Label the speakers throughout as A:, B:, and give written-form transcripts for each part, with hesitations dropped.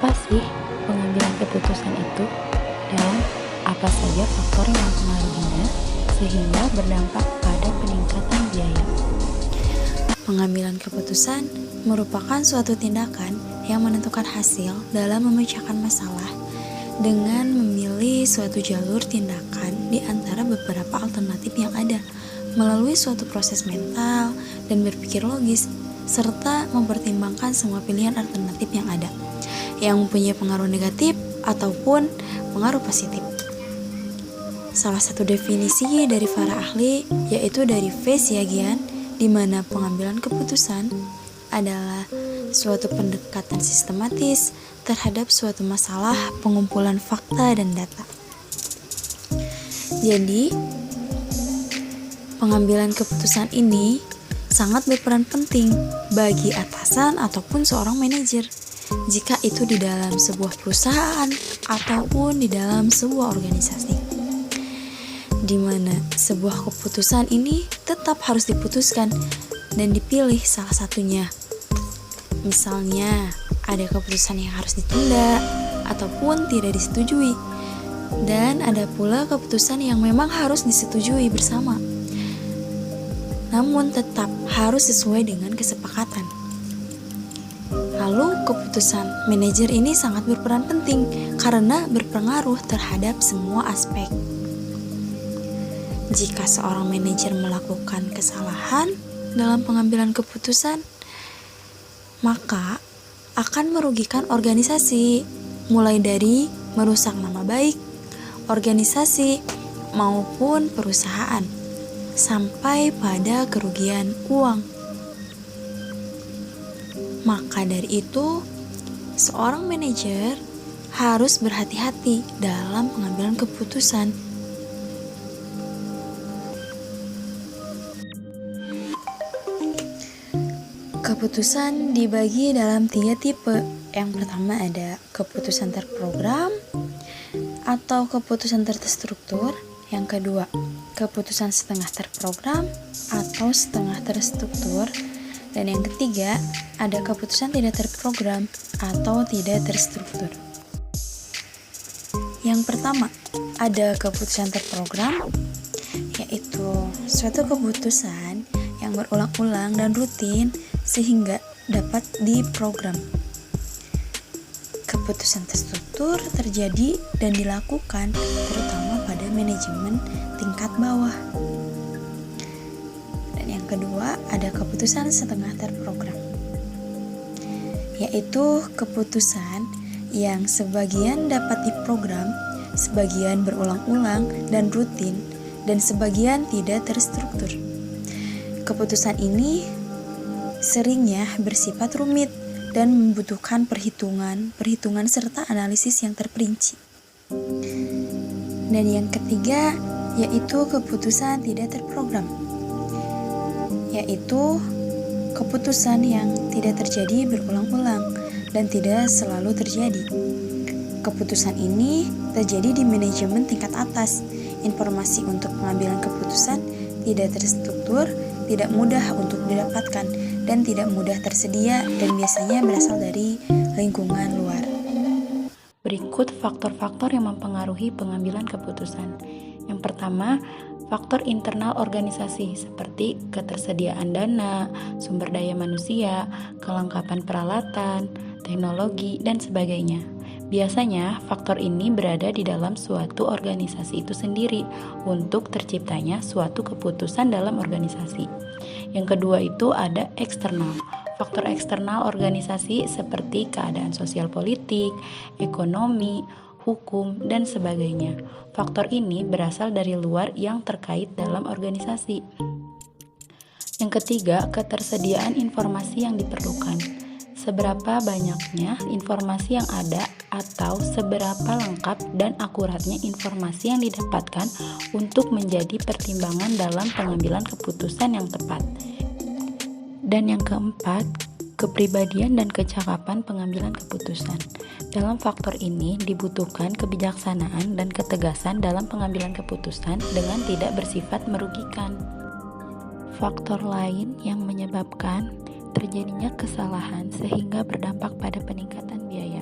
A: Apa sih pengambilan keputusan itu dan apa saja faktor yang mempengaruhinya sehingga berdampak pada peningkatan biaya?
B: Pengambilan keputusan merupakan suatu tindakan yang menentukan hasil dalam memecahkan masalah dengan memilih suatu jalur tindakan di antara beberapa alternatif yang ada melalui suatu proses mental dan berpikir logis serta mempertimbangkan semua pilihan alternatif yang ada yang mempunyai pengaruh negatif ataupun pengaruh positif. Salah satu definisi dari para ahli yaitu dari V. Siagian, di mana pengambilan keputusan adalah suatu pendekatan sistematis terhadap suatu masalah pengumpulan fakta dan data. Jadi, pengambilan keputusan ini sangat berperan penting bagi atasan ataupun seorang manajer, jika itu di dalam sebuah perusahaan ataupun di dalam sebuah organisasi, di mana sebuah keputusan ini tetap harus diputuskan dan dipilih salah satunya. Misalnya, ada keputusan yang harus ditunda ataupun tidak disetujui, dan ada pula keputusan yang memang harus disetujui bersama, namun tetap harus sesuai dengan kesepakatan. Lalu, keputusan manajer ini sangat berperan penting karena berpengaruh terhadap semua aspek. Jika seorang manajer melakukan kesalahan dalam pengambilan keputusan, maka akan merugikan organisasi, mulai dari merusak nama baik organisasi maupun perusahaan, sampai pada kerugian uang. Maka dari itu, seorang manajer harus berhati-hati dalam pengambilan keputusan. Keputusan dibagi dalam 3 tipe. Yang pertama ada keputusan terprogram atau keputusan terstruktur. Yang kedua, keputusan setengah terprogram atau setengah terstruktur. Dan yang ketiga, ada keputusan tidak terprogram atau tidak terstruktur. Yang pertama, ada keputusan terprogram, yaitu suatu keputusan yang berulang-ulang dan rutin sehingga dapat diprogram. Keputusan terstruktur terjadi dan dilakukan terutama pada manajemen tingkat bawah. Dan yang kedua, ada keputusan setengah terprogram, yaitu keputusan yang sebagian dapat diprogram, sebagian berulang-ulang dan rutin, dan sebagian tidak terstruktur. Keputusan ini seringnya bersifat rumit dan membutuhkan perhitungan serta analisis yang terperinci. Dan yang ketiga, yaitu keputusan tidak terprogram, yaitu keputusan yang tidak terjadi berulang-ulang dan tidak selalu terjadi. Keputusan ini terjadi di manajemen tingkat atas. Informasi untuk pengambilan keputusan tidak terstruktur, tidak mudah untuk didapatkan, dan tidak mudah tersedia, dan biasanya berasal dari lingkungan luar.
A: Berikut faktor-faktor yang mempengaruhi pengambilan keputusan. Yang pertama, faktor internal organisasi seperti ketersediaan dana, sumber daya manusia, kelengkapan peralatan, teknologi, dan sebagainya. Biasanya, faktor ini berada di dalam suatu organisasi itu sendiri untuk terciptanya suatu keputusan dalam organisasi. Yang kedua itu ada eksternal. Faktor eksternal organisasi seperti keadaan sosial politik, ekonomi, hukum, dan sebagainya. Faktor ini berasal dari luar yang terkait dalam organisasi. Yang ketiga, ketersediaan informasi yang diperlukan. Seberapa banyaknya informasi yang ada atau seberapa lengkap dan akuratnya informasi yang didapatkan untuk menjadi pertimbangan dalam pengambilan keputusan yang tepat. Dan yang keempat, kepribadian dan kecakapan pengambilan keputusan. Dalam faktor ini dibutuhkan kebijaksanaan dan ketegasan dalam pengambilan keputusan dengan tidak bersifat merugikan. Faktor lain yang menyebabkan terjadinya kesalahan sehingga berdampak pada peningkatan biaya,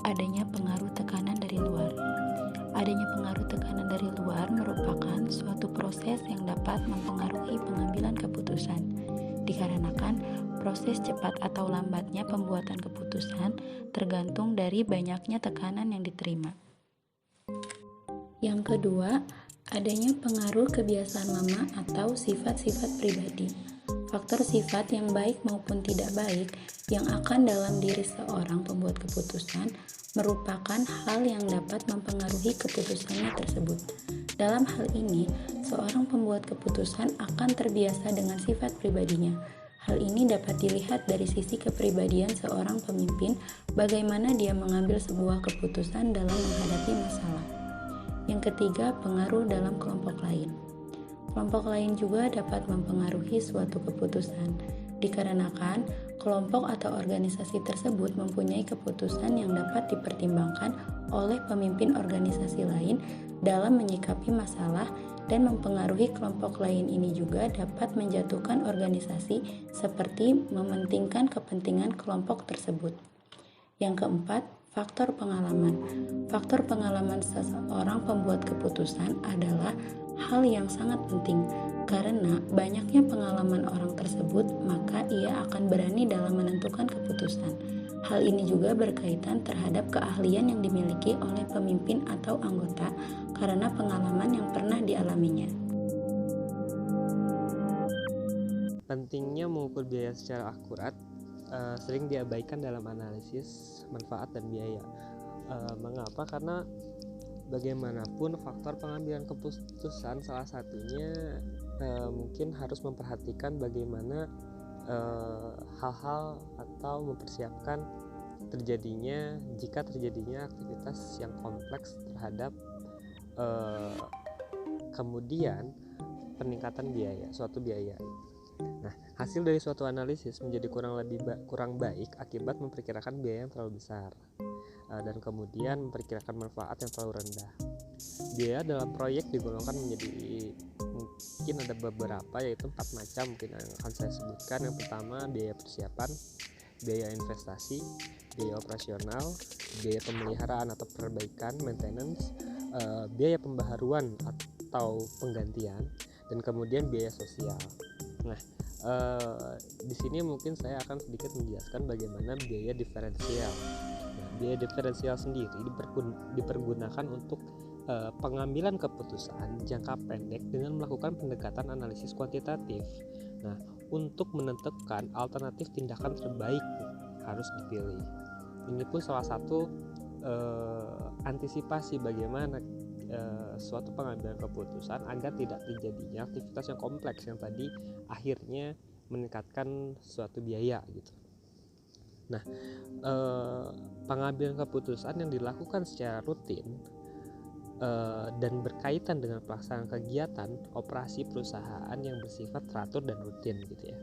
A: adanya pengaruh tekanan dari luar. Adanya pengaruh tekanan dari luar merupakan suatu proses yang dapat mempengaruhi pengambilan keputusan, dikarenakan proses cepat atau lambatnya pembuatan keputusan tergantung dari banyaknya tekanan yang diterima. Yang kedua, adanya pengaruh kebiasaan lama atau sifat-sifat pribadi. Faktor sifat yang baik maupun tidak baik yang akan dalam diri seorang pembuat keputusan merupakan hal yang dapat mempengaruhi keputusannya tersebut. Dalam hal ini, seorang pembuat keputusan akan terbiasa dengan sifat pribadinya. Hal ini dapat dilihat dari sisi kepribadian seorang pemimpin, bagaimana dia mengambil sebuah keputusan dalam menghadapi masalah. Yang ketiga, pengaruh dalam kelompok lain. Kelompok lain juga dapat mempengaruhi suatu keputusan, dikarenakan kelompok atau organisasi tersebut mempunyai keputusan yang dapat dipertimbangkan oleh pemimpin organisasi lain dalam menyikapi masalah, dan mempengaruhi kelompok lain ini juga dapat menjatuhkan organisasi seperti mementingkan kepentingan kelompok tersebut. Yang keempat, faktor pengalaman. Faktor pengalaman seseorang pembuat keputusan adalah hal yang sangat penting, karena banyaknya pengalaman orang tersebut, maka ia akan berani dalam menentukan keputusan. Hal ini juga berkaitan terhadap keahlian yang dimiliki oleh pemimpin atau anggota karena pengalaman yang pernah dialaminya.
C: Pentingnya mengukur biaya secara akurat sering diabaikan dalam analisis manfaat dan biaya. Mengapa? Karena bagaimanapun faktor pengambilan keputusan salah satunya mungkin harus memperhatikan bagaimana hal-hal atau mempersiapkan jika terjadinya aktivitas yang kompleks terhadap kemudian peningkatan suatu biaya. Nah, hasil dari suatu analisis menjadi kurang baik akibat memperkirakan biaya yang terlalu besar dan kemudian memperkirakan manfaat yang terlalu rendah. Biaya dalam proyek digolongkan menjadi mungkin ada beberapa, yaitu 4 macam mungkin yang akan saya sebutkan. Yang pertama, biaya persiapan, biaya investasi, biaya operasional, biaya pemeliharaan atau perbaikan maintenance, biaya pembaharuan atau penggantian, dan kemudian biaya sosial. Nah, di sini mungkin saya akan sedikit menjelaskan bagaimana biaya diferensial. Nah, biaya diferensial sendiri dipergunakan untuk pengambilan keputusan jangka pendek dengan melakukan pendekatan analisis kuantitatif. Nah, untuk menentukan alternatif tindakan terbaik harus dipilih. Ini pun salah satu antisipasi bagaimana suatu pengambilan keputusan agar tidak terjadinya aktivitas yang kompleks yang tadi akhirnya meningkatkan suatu biaya gitu. Nah, pengambilan keputusan yang dilakukan secara rutin dan berkaitan dengan pelaksanaan kegiatan operasi perusahaan yang bersifat teratur dan rutin gitu ya.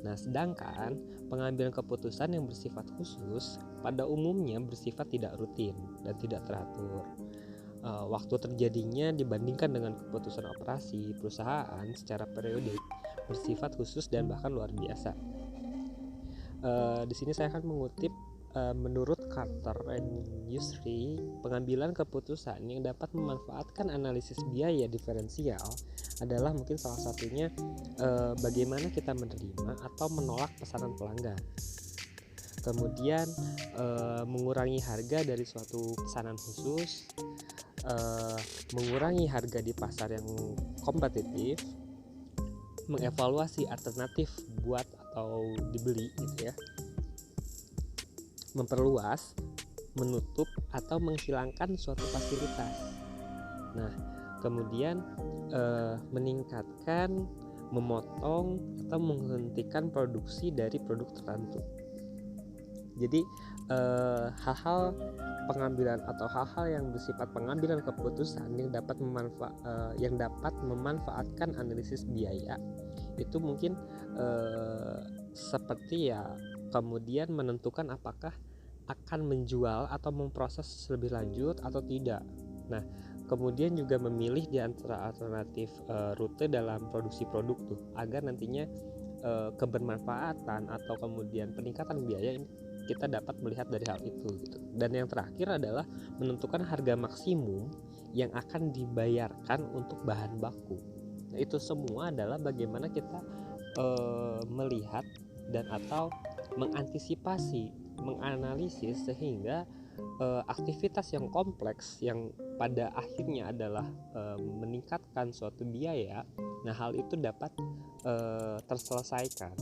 C: Nah, sedangkan pengambilan keputusan yang bersifat khusus pada umumnya bersifat tidak rutin dan tidak teratur. Waktu terjadinya dibandingkan dengan keputusan operasi perusahaan secara periodik bersifat khusus dan bahkan luar biasa. Di sini saya akan mengutip menurut Carter and Usry, pengambilan keputusan yang dapat memanfaatkan analisis biaya diferensial adalah mungkin salah satunya bagaimana kita menerima atau menolak pesanan pelanggan. Kemudian mengurangi harga dari suatu pesanan khusus, mengurangi harga di pasar yang kompetitif, mengevaluasi alternatif buat atau dibeli gitu ya, memperluas, menutup atau menghilangkan suatu fasilitas. Nah, kemudian meningkatkan, memotong atau menghentikan produksi dari produk tertentu. Jadi hal-hal pengambilan atau hal-hal yang bersifat pengambilan keputusan yang dapat memanfaatkan analisis biaya itu mungkin seperti ya kemudian menentukan apakah akan menjual atau memproses lebih lanjut atau tidak. Nah, kemudian juga memilih di antara alternatif rute dalam produksi produk tuh agar nantinya kebermanfaatan atau kemudian peningkatan biaya ini kita dapat melihat dari hal itu gitu. Dan yang terakhir adalah menentukan harga maksimum yang akan dibayarkan untuk bahan baku. Nah, itu semua adalah bagaimana kita melihat dan atau mengantisipasi, menganalisis sehingga aktivitas yang kompleks yang pada akhirnya adalah meningkatkan suatu biaya, nah hal itu dapat terselesaikan.